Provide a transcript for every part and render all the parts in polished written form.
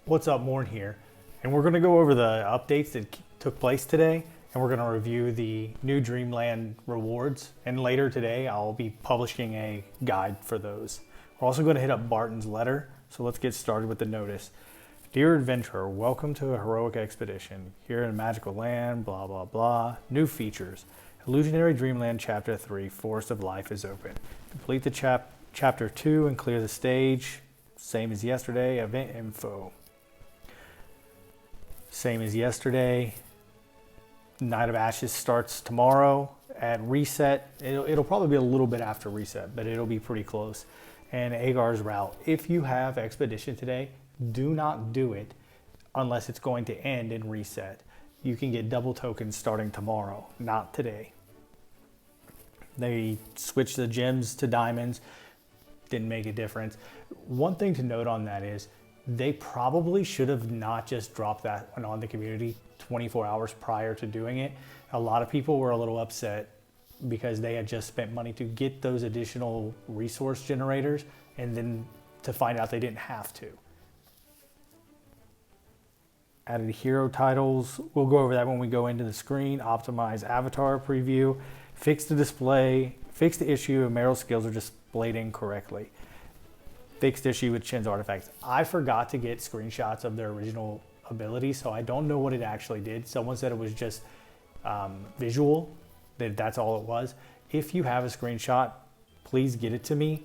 What's up, MourN here, and we're going to go over the updates that took place today, and we're going to review the new Dreamland rewards, and later today I'll be publishing a guide for those. We're also going to hit up Bartons Letter, so let's get started with the notice. Dear adventurer, welcome to a heroic expedition. Here in a magical land, blah blah blah. New features. Illusionary Dreamland Chapter 3, Forest of Life is open. Complete the Chapter 2 and clear the stage. Same as yesterday, event info. Same as yesterday. Night of Ashes starts tomorrow at reset. It'll probably be a little bit after reset, but it'll be pretty close. And Agar's route. If you have Expedition today, do not do it unless it's going to end and reset. You can get double tokens starting tomorrow, not today. They switched the gems to diamonds. Didn't make a difference. One thing to note on that is they probably should have not just dropped that one on the community 24 hours prior to doing it. A lot of people were a little upset because they had just spent money to get those additional resource generators and then to find out they didn't have to. Added hero titles. We'll go over that when we go into the screen. Optimize avatar preview. Fix the display. Fix the issue of Meryl's skills are displayed incorrectly. Fixed issue with Chin's artifacts. I forgot to get screenshots of their original ability, so I don't know what it actually did. Someone said it was just visual, that's all it was. If you have a screenshot, please get it to me,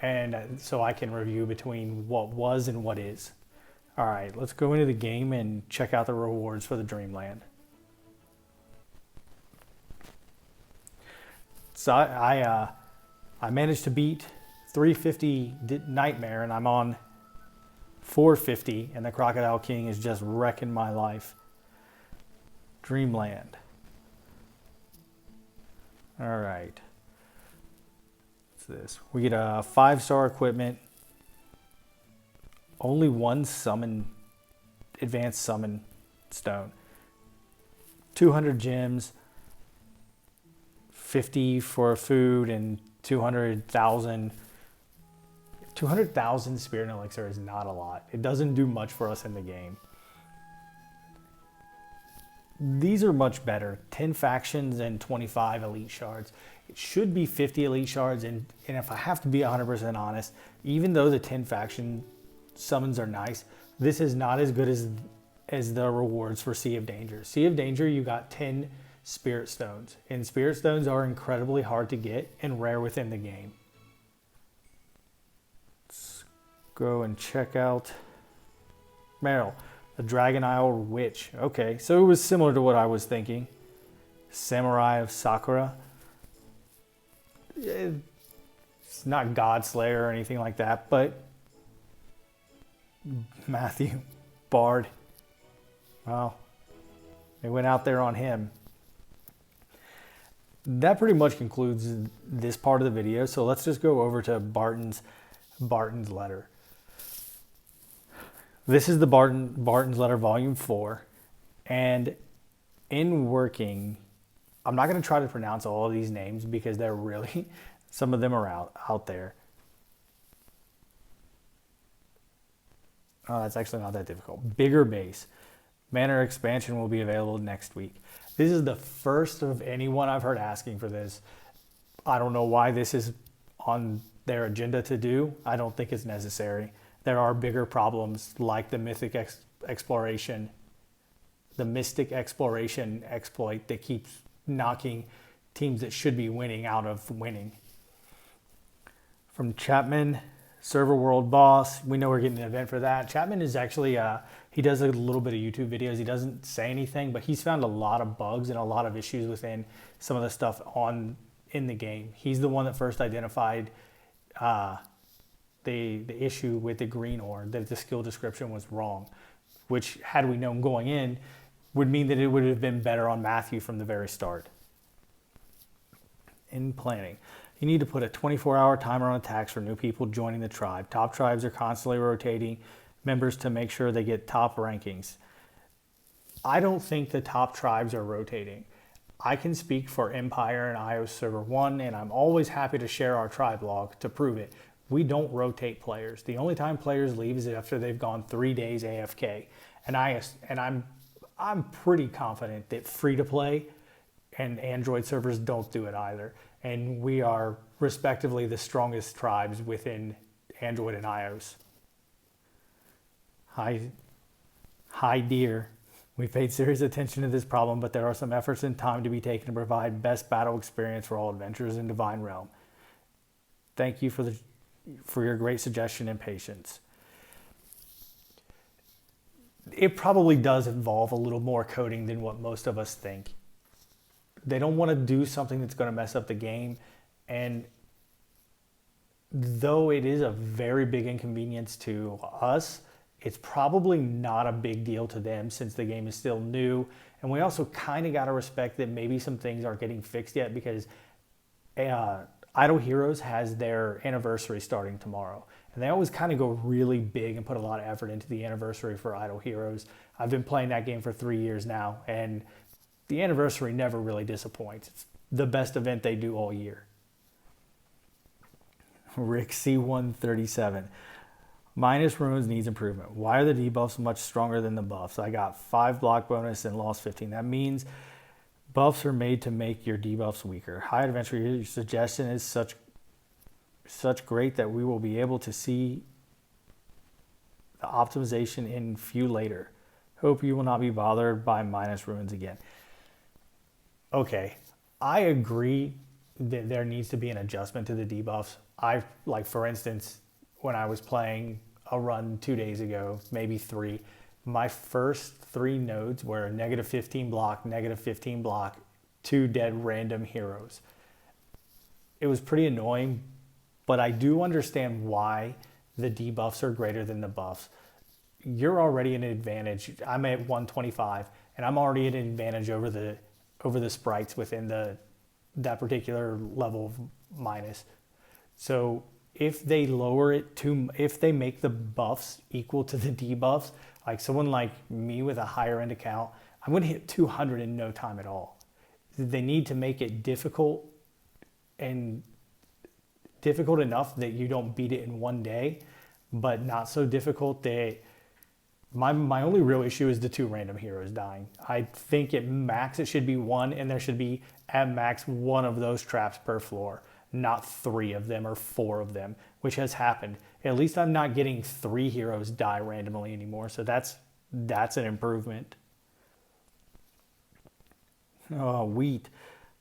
and so I can review between what was and what is. All right, let's go into the game and check out the rewards for the Dreamland. So I managed to beat 350 Nightmare, and I'm on 450, and the Crocodile King is just wrecking my life. Dreamland. All right. What's this? We get a 5-star equipment. Only one advanced summon stone. 200 gems. 50 for food and 200,000 spirit and elixir is not a lot. It doesn't do much for us in the game. These are much better. 10 factions and 25 elite shards. It should be 50 elite shards, and if I have to be 100% honest, even though the 10 faction summons are nice, this is not as good as the rewards for Sea of Danger. Sea of Danger, you got 10 spirit stones, and spirit stones are incredibly hard to get and rare within the game. Let's go and check out Meryl, the Dragon Isle Witch. Okay, so it was similar to what I was thinking. Samurai of Sakura. It's not God Slayer or anything like that, but Matthew Bard. Well, they went out there on him. That pretty much concludes this part of the video, so let's just go over to Bartons Letter. This is the Bartons Letter Volume 4, and in working, I'm not going to try to pronounce all of these names because they're really, some of them are out there. Oh, that's actually not that difficult. Bigger base. Manor expansion will be available next week. This is the first of anyone I've heard asking for this. I don't know why this is on their agenda to do. I don't think it's necessary. There are bigger problems like the Mystic Exploration exploit that keeps knocking teams that should be winning out of winning. From Chapman, Server World Boss. We know we're getting an event for that. Chapman is actually, he does a little bit of YouTube videos. He doesn't say anything, but he's found a lot of bugs and a lot of issues within some of the stuff in the game. He's the one that first identified the issue with the green ore, that the skill description was wrong, which, had we known going in, would mean that it would have been better on Matthew from the very start. In planning. You need to put a 24-hour timer on attacks for new people joining the tribe. Top tribes are constantly rotating members to make sure they get top rankings. I don't think the top tribes are rotating. I can speak for Empire and IO Server 1, and I'm always happy to share our tribe log to prove it. we don't rotate players. The only time players leave is after they've gone 3 days AFK. And I'm pretty confident that free to play and Android servers don't do it either. And we are respectively the strongest tribes within Android and iOS. Hi dear. We've paid serious attention to this problem, but there are some efforts and time to be taken to provide best battle experience for all adventurers in Divine Realm. Thank you for your great suggestion and patience. It probably does involve a little more coding than what most of us think. They don't want to do something that's going to mess up the game, and though it is a very big inconvenience to us, it's probably not a big deal to them since the game is still new. And we also kind of got to respect that maybe some things aren't getting fixed yet, because Idle Heroes has their anniversary starting tomorrow. And they always kind of go really big and put a lot of effort into the anniversary for Idle Heroes. I've been playing that game for 3 years now, and the anniversary never really disappoints. It's the best event they do all year. Rick C137. Minus runes needs improvement. Why are the debuffs much stronger than the buffs? I got 5 block bonus and lost 15. That means buffs are made to make your debuffs weaker. High Adventure, your suggestion is such great that we will be able to see the optimization in few later. Hope you will not be bothered by minus runes again. Okay, I agree that there needs to be an adjustment to the debuffs. For instance, when I was playing a run 2 days ago, maybe 3, my first 3 nodes were negative 15 block, negative 15 block, 2 dead random heroes. It was pretty annoying, but I do understand why the debuffs are greater than the buffs. You're already at an advantage. I'm at 125, and I'm already at an advantage over the sprites within that particular level of minus. So if they lower it if they make the buffs equal to the debuffs, like someone like me with a higher end account, I'm going to hit 200 in no time at all. They need to make it difficult enough that you don't beat it in 1 day, but not so difficult that my only real issue is the 2 random heroes dying. I think at max it should be 1, and there should be at max 1 of those traps per floor, not 3 of them or 4 of them, which has happened. At least I'm not getting 3 heroes die randomly anymore, so that's an improvement. Oh, Wheat.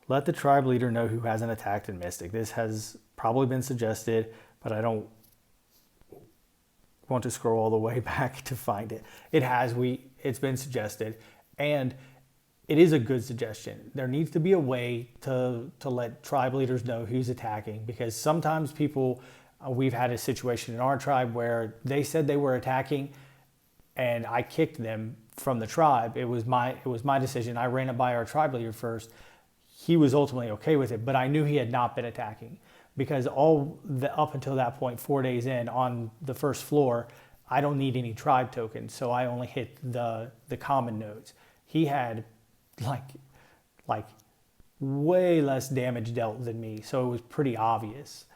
Let the tribe leader know who hasn't attacked in Mystic. This has probably been suggested, but I don't want to scroll all the way back to find it. It's been suggested, and it is a good suggestion. There needs to be a way to let tribe leaders know who's attacking, because sometimes we've had a situation in our tribe where they said they were attacking and I kicked them from the tribe. It was my decision. I ran it by our tribe leader first. He was ultimately okay with it, but I knew he had not been attacking, because up until that point, 4 days in on the first floor, I don't need any tribe tokens, so I only hit the common nodes. He had like way less damage dealt than me, so it was pretty obvious.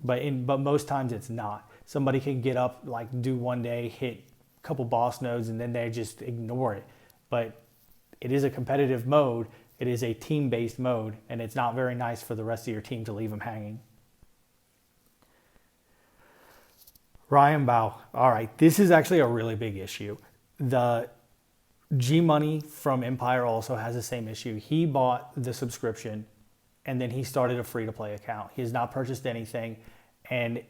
But most times it's not. Somebody can get up, do 1 day, hit a couple boss nodes, and then they just ignore it. But it is a competitive mode. It is a team-based mode, and it's not very nice for the rest of your team to leave them hanging. Ryan Bao. All right, this is actually a really big issue. The G-Money from Empire also has the same issue. He bought the subscription, and then he started a free-to-play account. He has not purchased anything, and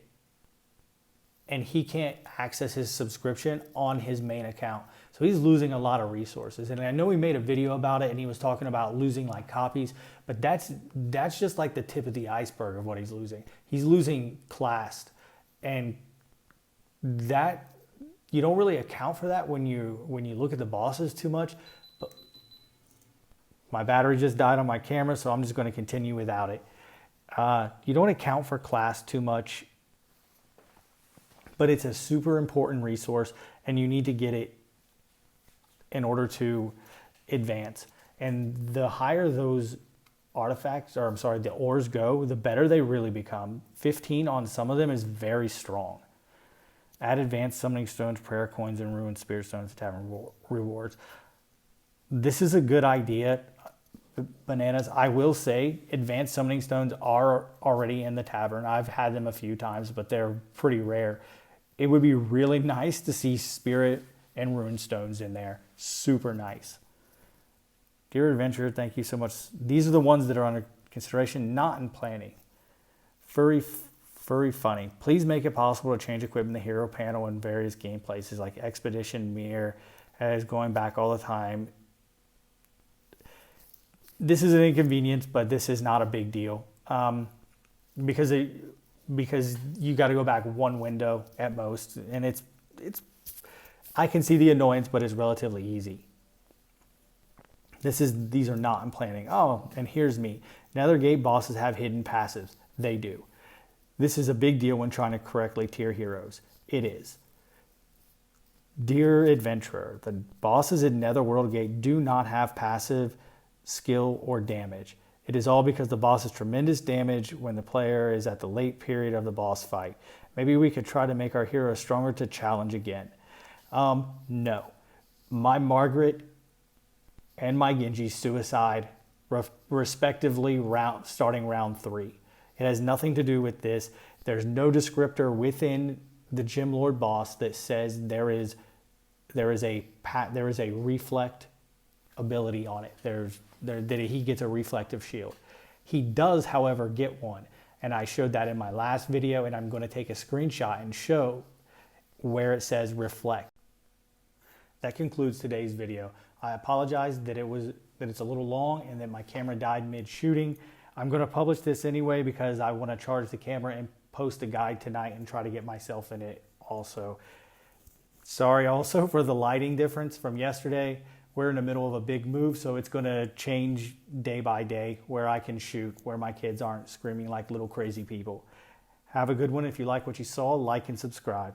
he can't access his subscription on his main account. So he's losing a lot of resources. And I know he made a video about it, and he was talking about losing copies, but that's just the tip of the iceberg of what he's losing. He's losing class, and that you don't really account for that when you look at the bosses too much. But my battery just died on my camera, so I'm just going to continue without it. You don't account for class too much, but it's a super important resource, and you need to get it in order to advance. And the higher those artifacts, or I'm sorry, the ores go, the better they really become. 15 on some of them is very strong. Add advanced summoning stones, prayer coins, and ruined spirit stones to tavern rewards. This is a good idea, Bananas. I will say advanced summoning stones are already in the tavern. I've had them a few times, but they're pretty rare. It would be really nice to see spirit and rune stones in there. Super nice. Dear Adventurer, thank you so much. These are the ones that are under consideration, not in planning. Furry Funny. Please make it possible to change equipment in the hero panel in various game places like Expedition Mirror is going back all the time. This is an inconvenience, but this is not a big deal because you got to go back one window at most, and it's I can see the annoyance, but it's relatively easy. These are not in planning. Oh, and here's me. Nethergate bosses have hidden passives. They do. This is a big deal when trying to correctly tier heroes. It is. Dear Adventurer, the bosses in Netherworld Gate do not have passive skill or damage. It is all because the boss has tremendous damage when the player is at the late period of the boss fight. Maybe we could try to make our hero stronger to challenge again. No. My Margaret and my Genji suicide respectively starting round 3. It has nothing to do with this. There's no descriptor within the Gemlord boss that says there is a reflect ability on it. That he gets a reflective shield. He does, however, get one, and I showed that in my last video, and I'm going to take a screenshot and show where it says reflect. That concludes today's video. I apologize that it's a little long and that my camera died mid-shooting. I'm going to publish this anyway because I want to charge the camera and post a guide tonight and try to get myself in it also. Sorry also for the lighting difference from yesterday. We're in the middle of a big move, so it's going to change day by day where I can shoot, where my kids aren't screaming like little crazy people. Have a good one. If you like what you saw, like and subscribe.